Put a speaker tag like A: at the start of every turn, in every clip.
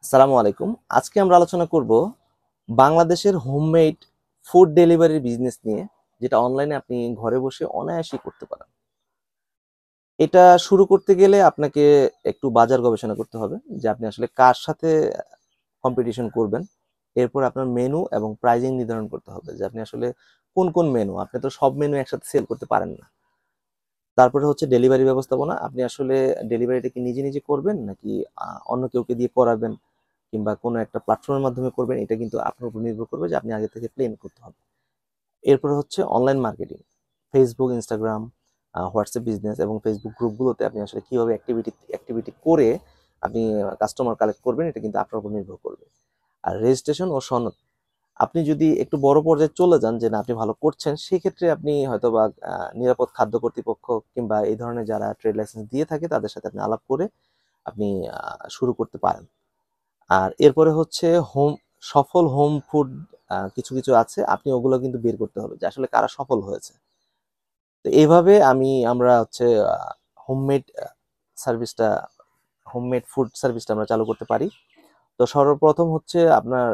A: আসসালামু আলাইকুম। আজকে আমরা আলোচনা করব বাংলাদেশের হোমমেড ফুড ডেলিভারির বিজনেস নিয়ে, যেটা অনলাইনে আপনি ঘরে বসে অনায়াসেই করতে পারেন। এটা শুরু করতে গেলে আপনাকে একটু বাজার গবেষণা করতে হবে যে আপনি আসলে কার সাথে কম্পিটিশন করবেন। এরপর আপনার মেনু এবং প্রাইজিং নির্ধারণ করতে হবে যে আপনি আসলে কোন কোন মেনু, আপনি তো সব মেনু একসাথে সেল করতে পারেন না। তারপরে হচ্ছে ডেলিভারি ব্যবস্থাপনা, আপনি আসলে ডেলিভারিটা কি নিজে নিজে করবেন নাকি অন্য কেউকে দিয়ে করাবেন কিংবা কোনো একটা প্ল্যাটফর্মের মাধ্যমে করবেন, এটা কিন্তু আপনার উপর নির্ভর করবে যে আপনি আগে থেকে প্ল্যান করতে হবে। এরপরে হচ্ছে online marketing, Facebook, Instagram, WhatsApp business এবং ফেসবুক গ্রুপগুলোতে আপনি আসলে কিভাবে অ্যাক্টিভিটি করে আপনি কাস্টমার কালেক্ট করবেন, এটা কিন্তু আপনার উপর নির্ভর করবে। আর রেজিস্ট্রেশন ও সনদ, আপনি যদি একটু বড় পর্যায়ে চলে যান যে না আপনি ভালো করছেন, সেক্ষেত্রে আপনি হয়তোবা নিরাপদ খাদ্য কর্তৃপক্ষ কিংবা এই ধরনের যারা ট্রেড লাইসেন্স দিয়ে থাকে তাদের সাথে আপনি আলাপ করে আপনি শুরু করতে পারেন। আর এরপরে হচ্ছে সফল হোম ফুড, কিছু কিছু আছে, আপনি ওগুলো কিন্তু বের করতে হবে যে আসলে কারা সফল হয়েছে। তো এইভাবে আমরা হচ্ছে হোমমেড সার্ভিসটা হোমমেড ফুড সার্ভিসটা আমরা চালু করতে পারি। তো সর্বপ্রথম হচ্ছে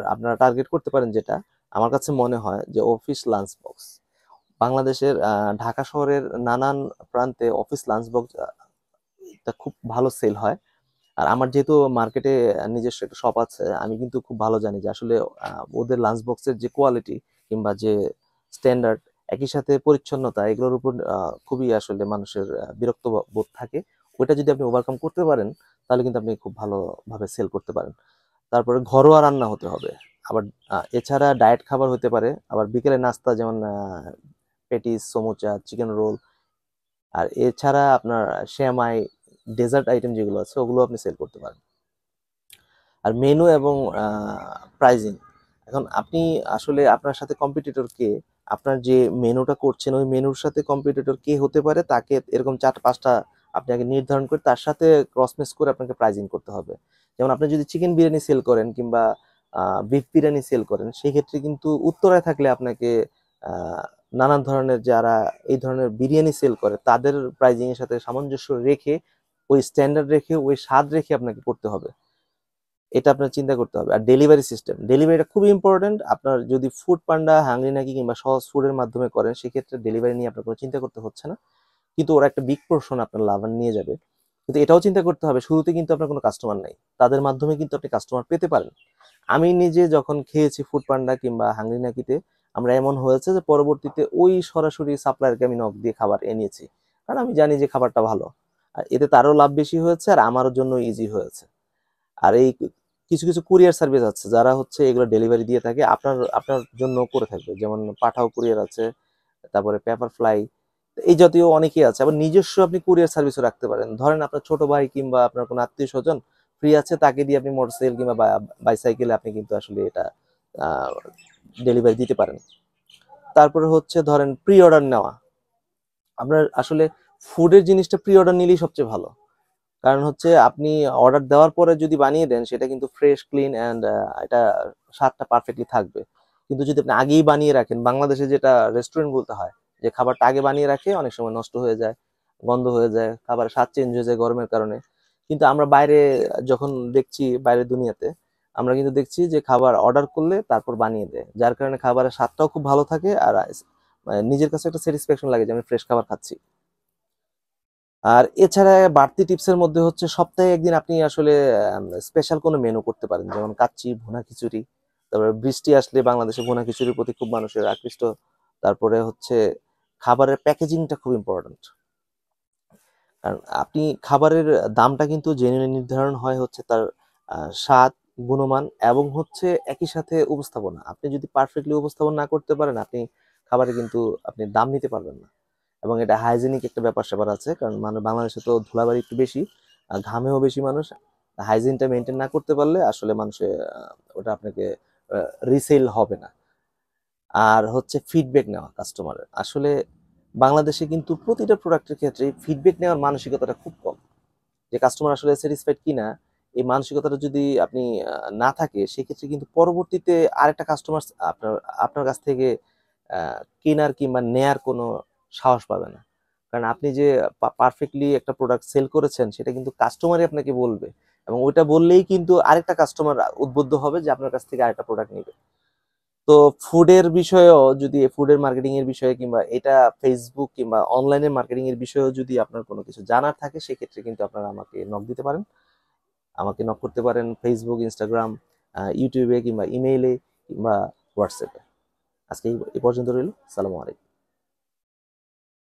A: আপনারা টার্গেট করতে পারেন, যেটা আমার কাছে মনে হয় যে অফিস লাঞ্চ বক্স। বাংলাদেশের ঢাকা শহরের নানান প্রান্তে অফিস লাঞ্চ বক্স এটা খুব ভালো সেল হয়। আর আমার যেহেতু মার্কেটে নিজস্ব একটা শপ আছে, আমি কিন্তু খুব ভালো জানি যে আসলে ওদের লাঞ্চ বক্সের যে কোয়ালিটি কিংবা যে স্ট্যান্ডার্ড, একই সাথে পরিচ্ছন্নতা, এগুলোর উপর খুবই আসলে মানুষের বিরক্ত বোধ থাকে। ওইটা যদি আপনি ওভারকাম করতে পারেন, তাহলে কিন্তু আপনি খুব ভালোভাবে সেল করতে পারেন। তারপরে ঘরোয়া রান্না হতে হবে। আবার এছাড়া ডায়েট খাবার হতে পারে, আবার বিকেলে নাস্তা যেমন পেটিস, সমুচা, চিকেন রোল। আর এছাড়া আপনার সেমাই, ডেজার্ট আইটেম যেগুলো আছে ওগুলো আপনি সেল করতে পারেন। আর মেনু এবং প্রাইজিং, এখন আপনি আসলে আপনার সাথে কম্পিটিটর কে, আপনার যে মেনুটা করছেন ওই মেনুর সাথে কম্পিটিটর কে হতে পারে, তাকে এরকম 4-5টা আপনি আগে নির্ধারণ করে তার সাথে ক্রস ম্যাচ করে আপনাকে প্রাইজিং করতে হবে। যেমন আপনি যদি চিকেন বিরিয়ানি সেল করেন কিংবা বিফ বিরিয়ানি সেল করেন, সেই ক্ষেত্রে কিন্তু উত্তরায় থাকলে আপনাকে আহ, নানান ধরনের যারা এই ধরনের বিরিয়ানি সেল করে তাদের প্রাইজিং এর সাথে সামঞ্জস্য রেখে, ওই স্ট্যান্ডার্ড রেখে, ওই স্বাদ রেখে আপনাকে করতে হবে। এটা আপনার চিন্তা করতে হবে। আর ডেলিভারি সিস্টেম, ডেলিভারিটা খুবই ইম্পর্টেন্ট। আপনার যদি ফুড পান্ডা, হাংরি নাকি কিংবা সহজ ফুডের মাধ্যমে করেন, সেক্ষেত্রে ডেলিভারি নিয়ে আপনার কোনো চিন্তা করতে হচ্ছে না, কিন্তু ওরা একটা বিগ পোর্শন আপনার লাভ নিয়ে যাবে। কিন্তু এটাও চিন্তা করতে হবে শুরুতে কিন্তু আপনার কোনো কাস্টমার নাই, তাদের মাধ্যমে কিন্তু আপনি কাস্টমার পেতে পারেন। আমি নিজে যখন খেয়েছি ফুড পান্ডা কিংবা হাংরি নাকিতে, আমরা এমন হয়েছে যে পরবর্তীতে ওই সরাসরি সাপ্লায়ারকে আমি নক দিয়ে খাবার এনেছি, কারণ আমি জানি যে খাবারটা ভালো। আর এতে তারও লাভ বেশি হয়েছে আর আমারও জন্য ইজি হয়েছে। আর এই কিছু কিছু কুরিয়ার সার্ভিস আছে যারা হচ্ছে এগুলো ডেলিভারি দিয়ে থাকে, আপনার আপনার জন্য করে থাকবে, যেমন পাঠাও কুরিয়ার আছে, তারপরে পেপার ফ্লাই, এই জাতীয় অনেকেই আছে। আবার নিজস্ব আপনি কুরিয়ার সার্ভিসও রাখতে পারেন। ধরেন আপনার ছোট ভাই কিংবা আপনার কোনো আত্মীয় স্বজন ফ্রি আছে, তাকে দিয়ে আপনি মোটরসাইকেল কিংবা বাইসাইকেলে আপনি কিন্তু আসলে এটা ডেলিভারি দিতে পারেন। তারপরে হচ্ছে ধরেন প্রি অর্ডার নেওয়া, আপনার আসলে ফুডের জিনিসটা প্রি অর্ডার নিলেই সবচেয়ে ভালো। কারণ হচ্ছে আপনি অর্ডার দেওয়ার পরে যদি বানিয়ে দেন, সেটা কিন্তু ফ্রেশ, ক্লিন অ্যান্ড এটা স্বাদটা পারফেক্টলি থাকবে। কিন্তু যদি আপনি আগেই বানিয়ে রাখেন, বাংলাদেশে যেটা রেস্টুরেন্ট বলতে হয় যে খাবারটা আগে বানিয়ে রাখে, অনেক সময় নষ্ট হয়ে যায়, গন্ধ হয়ে যায়, খাবারের স্বাদ চেঞ্জ হয়ে যায় গরমের কারণে। কিন্তু আমরা বাইরে যখন দেখছি, বাইরের দুনিয়াতে আমরা কিন্তু দেখছি যে খাবার অর্ডার করলে তারপর বানিয়ে দেয়, যার কারণে খাবারের স্বাদটাও খুব ভালো থাকে। আর নিজের কাছে একটা স্যাটিসফ্যাকশন লাগে যে আমি ফ্রেশ খাবার খাচ্ছি। আর এছাড়া বাড়তি টিপসের মধ্যে হচ্ছে সপ্তাহে একদিন আপনি আসলে স্পেশাল কোনো মেনু করতে পারেন, যেমন কাচ্চি, ভুনা খিচুড়ি। তারপরে বৃষ্টি আসলে বাংলাদেশে ভুনা খিচুড়ির প্রতি খুব মানুষের আকৃষ্ট। তারপরে হচ্ছে খাবারের প্যাকেজিংটা খুব ইম্পর্ট্যান্ট। কারণ আপনি খাবারের দামটা কিন্তু জেনুইন নির্ধারণ হয় হচ্ছে তার স্বাদ, গুণমান এবং হচ্ছে একই সাথে উপস্থাপনা। আপনি যদি পারফেক্টলি উপস্থাপন না করতে পারেন, আপনি খাবারে কিন্তু আপনি দাম নিতে পারবেন না। এবং এটা হাইজেনিক একটা ব্যাপার-স্যাপার আছে। কারণ মানে বাংলাদেশে তো ধুলাবালি একটু বেশি, ঘামেও বেশি মানুষ। হাইজিনটা মেইনটেইন না করতে পারলে আসলে মানুষে ওটা আপনাকে রিসেল হবে না। আর হচ্ছে ফিডব্যাক নেওয়া কাস্টমারের। আসলে বাংলাদেশে কিন্তু প্রতিটা প্রোডাক্টের ক্ষেত্রেই ফিডব্যাক নেওয়ার মানসিকতাটা খুব কম। যে কাস্টমার আসলে স্যাটিসফাইড কিনা, এই মানসিকতাটা যদি আপনি না থাকে, সেক্ষেত্রে কিন্তু পরবর্তীতে আরেকটা কাস্টমার আপনার আপনার কাছ থেকে কেনার কিংবা নেয়ার কোনো সাহস পাবে না। কারণ আপনি যে পারফেক্টলি একটা প্রোডাক্ট সেল করেছেন, সেটা কিন্তু কাস্টমারই আপনাকে বলবে এবং ওইটা বললেই কিন্তু আরেকটা কাস্টমার উদ্বুদ্ধ হবে যে আপনার কাছ থেকে আরেকটা প্রোডাক্ট নেবে। তো ফুডের বিষয়েও যদি ফুডের মার্কেটিং এর বিষয়ে কিংবা এটা ফেসবুক কিংবা অনলাইনে মার্কেটিং এর বিষয়েও যদি আপনার কোনো কিছু জানার থাকে সেক্ষেত্রে কিন্তু আপনারা আমাকে নক দিতে পারেন। আমাকে নক করতে পারেন ফেসবুক, ইনস্টাগ্রাম, ইউটিউবে কিংবা ইমেইলে কিংবা হোয়াটসঅ্যাপে। আজকে এই পর্যন্ত রইল। সালামু আলাইকুম।